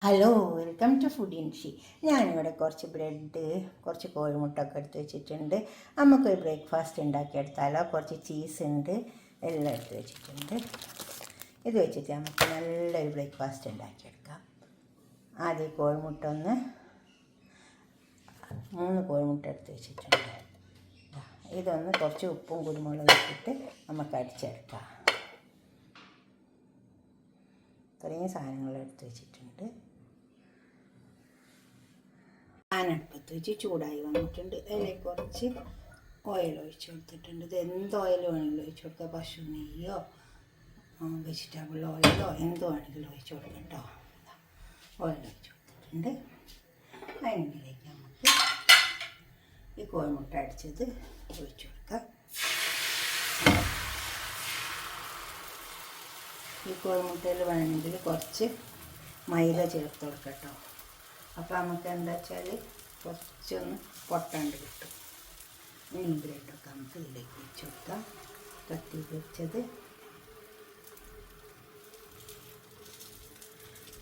Hello, welcome to food ഇൻഷി. ഞാനിവിടെ കുറച്ച് ബ്രെഡ്, കുറച്ച് കോഴിമുട്ട ഒക്കെ എടുത്ത് വെച്ചിട്ടുണ്ട്. നമുക്കൊരു ബ്രേക്ക്ഫാസ്റ്റ് ഉണ്ടാക്കിയെടുത്താലോ? കുറച്ച് ചീസ് ഉണ്ട്, എല്ലാം എടുത്ത് വെച്ചിട്ടുണ്ട്. ഇത് വെച്ചിട്ട് നമുക്ക് നല്ലൊരു ബ്രേക്ക്ഫാസ്റ്റ് ഉണ്ടാക്കിയെടുക്കാം. ആദ്യം കോഴിമുട്ട 3 കോഴിമുട്ട എടുത്ത് വെച്ചിട്ടുണ്ട്. ഇതൊന്ന് കുറച്ച് ഉപ്പും കുരുമുളകും ഇട്ടിട്ട് നമുക്ക് അടിച്ചെടുക്കാം. ഇത്രയും സാധനങ്ങൾ എടുത്ത് വെച്ചിട്ടുണ്ട്. പാനടുപ്പത്ത് വെച്ച് ചൂടായി വന്നിട്ടുണ്ട്. അതിലേക്ക് കുറച്ച് ഓയിൽ ഒഴിച്ച് കൊടുത്തിട്ടുണ്ട്. ഇത് എന്ത് ഓയിൽ വേണമെങ്കിലും ഒഴിച്ച് കൊടുക്കുക. പശു നെയ്യോ വെജിറ്റബിൾ ഓയിലോ എന്ത് വേണമെങ്കിലും ഒഴിച്ച് കൊടുക്കാം കേട്ടോ. ഓയിൽ ഒഴിച്ച് കൊടുത്തിട്ടുണ്ട്. അതിനിടയിലേക്ക് നമുക്ക് ഈ കോഴിമുട്ട അടിച്ചത് ഒഴിച്ച് കൊടുക്കാം. ഈ കോഴിമുട്ടയിൽ വേണമെങ്കിൽ കുറച്ച് മൈദ ചേർത്ത് കൊടുക്കാം കേട്ടോ. അപ്പോൾ നമുക്ക് എന്താ വെച്ചാൽ കുറച്ചൊന്ന് പൊട്ടാണ്ട് കിട്ടും. ഇനി ബ്രെഡൊക്കെ നമുക്ക് ഇതിലേക്ക് വെച്ച് കൊടുക്കാം. കത്തി വെച്ചത്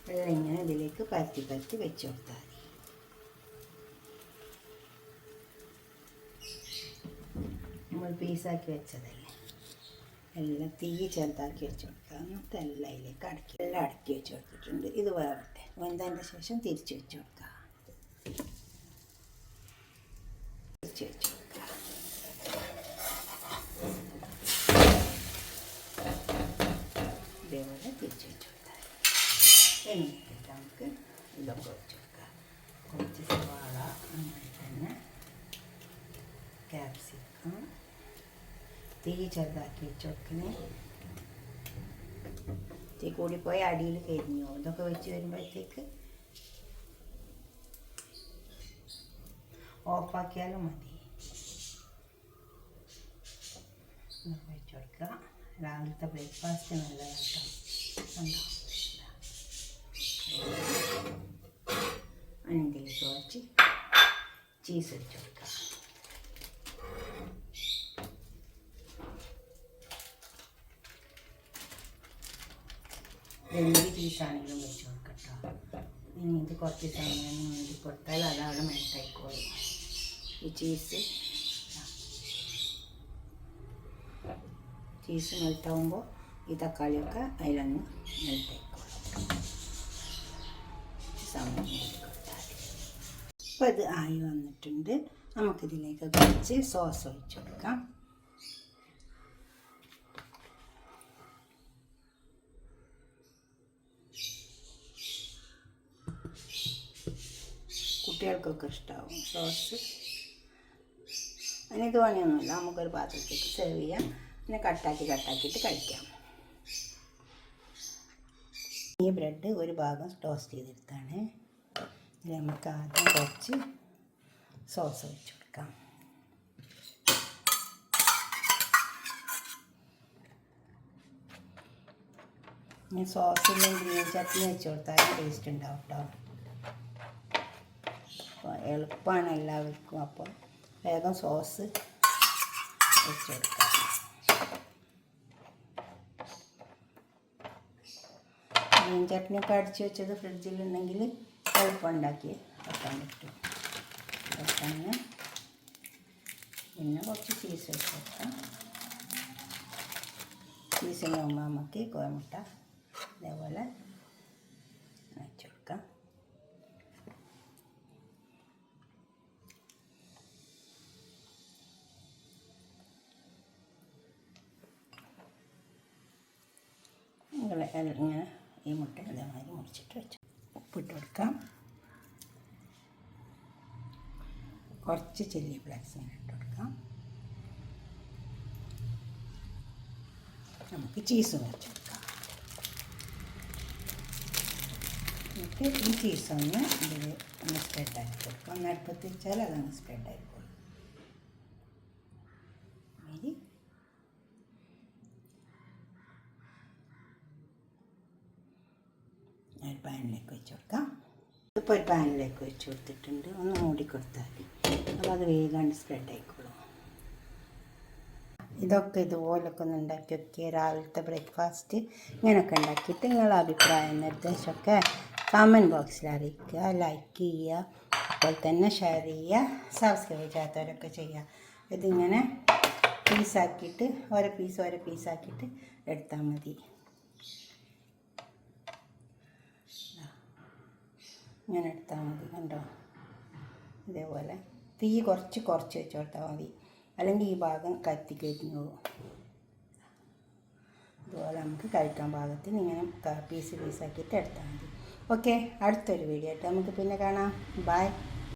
വെള്ളം ഇങ്ങനെ ഇതിലേക്ക് പരത്തി പരത്തി വെച്ച് കൊടുത്താൽ മതി. നമ്മൾ പീസാക്കി വെച്ചതല്ലേ, എല്ലാം തീ ചെറുതാക്കി വെച്ച് കൊടുക്കുക. എന്നിട്ട് എല്ലാം അതിലേക്ക് എല്ലാം അടക്കി വെച്ച് കൊടുത്തിട്ടുണ്ട്. ഇത് വേവട്ടെ. വെന്തതിൻ്റെ ശേഷം തിരിച്ച് വെച്ച് കൊടുക്കുക. തിരിച്ച് വെച്ച് കൊടുക്കുക. ഇതേപോലെ തിരിച്ച് വെച്ച് കൊടുക്കുക. എന്നിട്ട് നമുക്ക് ഇതൊക്കെ വെച്ച് കൊടുക്കുക. കുറച്ച് സവാള, അങ്ങനെ തന്നെ ക്യാപ്സിക്കം തീ ചെറുതാക്കി വെച്ച് കൊടുക്കണേ. തീ കൂടിപ്പോയി അടിയിൽ കരിഞ്ഞോ. ഇതൊക്കെ വെച്ച് വരുമ്പോഴത്തേക്ക് ഓഫാക്കിയാലും മതി. ഇതൊക്കെ വെച്ച് കൊടുക്കുക. രാവിലത്തെ ബ്രേക്ക്ഫാസ്റ്റ് നല്ലതാട്ടോ. ഉണ്ടോ? അതിലേക്ക് കുറച്ച് ചീസ് വെച്ച് കൊടുക്കുക. എന്ത് ചീസാണെങ്കിലും വെച്ച് കൊടുക്കട്ടോ. ഇനി ഇത് കുറച്ച് സമയം വേണ്ടി കൊടുത്താൽ അതവിടെ മെൽട്ടായിക്കോളും. ഈ ചീസ് മെൽട്ടാവുമ്പോൾ ഈ തക്കാളിയൊക്കെ അതിലങ്ങ് മെൽട്ടായിക്കോളും. സമയം കൊടുത്താൽ അപ്പോൾ ഇത് ആയി വന്നിട്ടുണ്ട്. നമുക്കിതിലേക്ക് കുറച്ച് സോസ് ഒഴിച്ച് കൊടുക്കാം. കുട്ടികൾക്കൊക്കെ ഇഷ്ടമാവും സോസ്. അതിന് തോന്നിയൊന്നുമില്ല. നമുക്കൊരു പാത്രത്തേക്ക് സെർവ് ചെയ്യാം. പിന്നെ കട്ടാക്കിയിട്ട് കഴിക്കാം. ഈ ബ്രെഡ് ഒരു ഭാഗം ടോസ്റ്റ് ചെയ്തെടുത്താണ്. ഇതിൽ നമുക്ക് ആദ്യം കുറച്ച് സോസ് ഒഴിച്ച് കൊടുക്കാം. ഇനി സോസില്ലെങ്കിൽ ഗ്രീൻ ചട്നി വെച്ച് കൊടുത്താൽ ടേസ്റ്റ് ഉണ്ടാവും കേട്ടോ. എളുപ്പമാണ് എല്ലാവർക്കും. അപ്പോൾ വേഗം സോസ് വെച്ച് കൊടുക്കാം. ഗ്രീൻ ചട്നിയൊക്കെ അടിച്ച് വെച്ചത് ഫ്രിഡ്ജിലുണ്ടെങ്കിൽ എളുപ്പം ഉണ്ടാക്കി വെക്കാൻ പറ്റും. പിന്നെ കുറച്ച് ചീസ് വെച്ച് കൊടുക്കാം. ചീസിന് മുമ്പ് നമുക്ക് കോഴിമുട്ട ഇതേപോലെ വെച്ച് കൊടുക്കാം. ഇങ്ങനെ ഈ മുട്ട ഇതേമാതിരി മുറിച്ചിട്ട് വെച്ചു. ഉപ്പിട്ട് കൊടുക്കാം. കുറച്ച് ചില്ലി ഫ്ലേക്സ് ഇങ്ങനെ ഇട്ട് കൊടുക്കാം. നമുക്ക് ചീസ് വെച്ച് കൊടുക്കാം. എന്നിട്ട് ഈ ചീസൊന്ന് ഇതിൽ ഒന്ന് സ്പ്രെഡാക്കി കൊടുക്കാം. ഒന്ന് അടുപ്പത്ത് വെച്ചാൽ അതങ്ങ് സ്പ്രെഡായിക്കോളും. ഒരു പാനിലേക്ക് വെച്ച് കൊടുക്കാം. ഇപ്പോൾ ഒരു പാനിലേക്ക് വെച്ച് കൊടുത്തിട്ടുണ്ട്. ഒന്ന് മൂടിക്കൊടുത്താൽ മതി. അപ്പോൾ അത് വേഗം സ്പ്രെഡ് ആയിക്കോളും. ഇതൊക്കെ ഇതുപോലൊക്കെ ഒന്ന് ഉണ്ടാക്കി വെക്കുക. രാവിലത്തെ ബ്രേക്ക്ഫാസ്റ്റ് ഇങ്ങനെയൊക്കെ ഉണ്ടാക്കിയിട്ട് നിങ്ങളുടെ അഭിപ്രായം നിർദ്ദേശമൊക്കെ കമൻറ്റ് ബോക്സിൽ അറിയിക്കുക, ലൈക്ക് ചെയ്യുക, അതുപോലെ തന്നെ ഷെയർ ചെയ്യുക, സബ്സ്ക്രൈബ് ചെയ്യാത്തവരൊക്കെ ചെയ്യുക. ഇതിങ്ങനെ പീസാക്കിയിട്ട് ഓരോ പീസാക്കിയിട്ട് എടുത്താൽ മതി. ഇങ്ങനെ എടുത്താൽ മതി, കണ്ടോ? ഇതേപോലെ തീ കുറച്ച് വെച്ച് കൊടുത്താൽ മതി, അല്ലെങ്കിൽ ഈ ഭാഗം കത്തിക്കരിഞ്ഞു പോകും. ഇതുപോലെ നമുക്ക് കഴിക്കാൻ പാകത്തിന് ഇങ്ങനെ പീസാക്കിയിട്ട് എടുത്താൽ മതി. ഓക്കെ, അടുത്തൊരു വീഡിയോ ആയിട്ട് നമുക്ക് പിന്നെ കാണാം. ബൈ.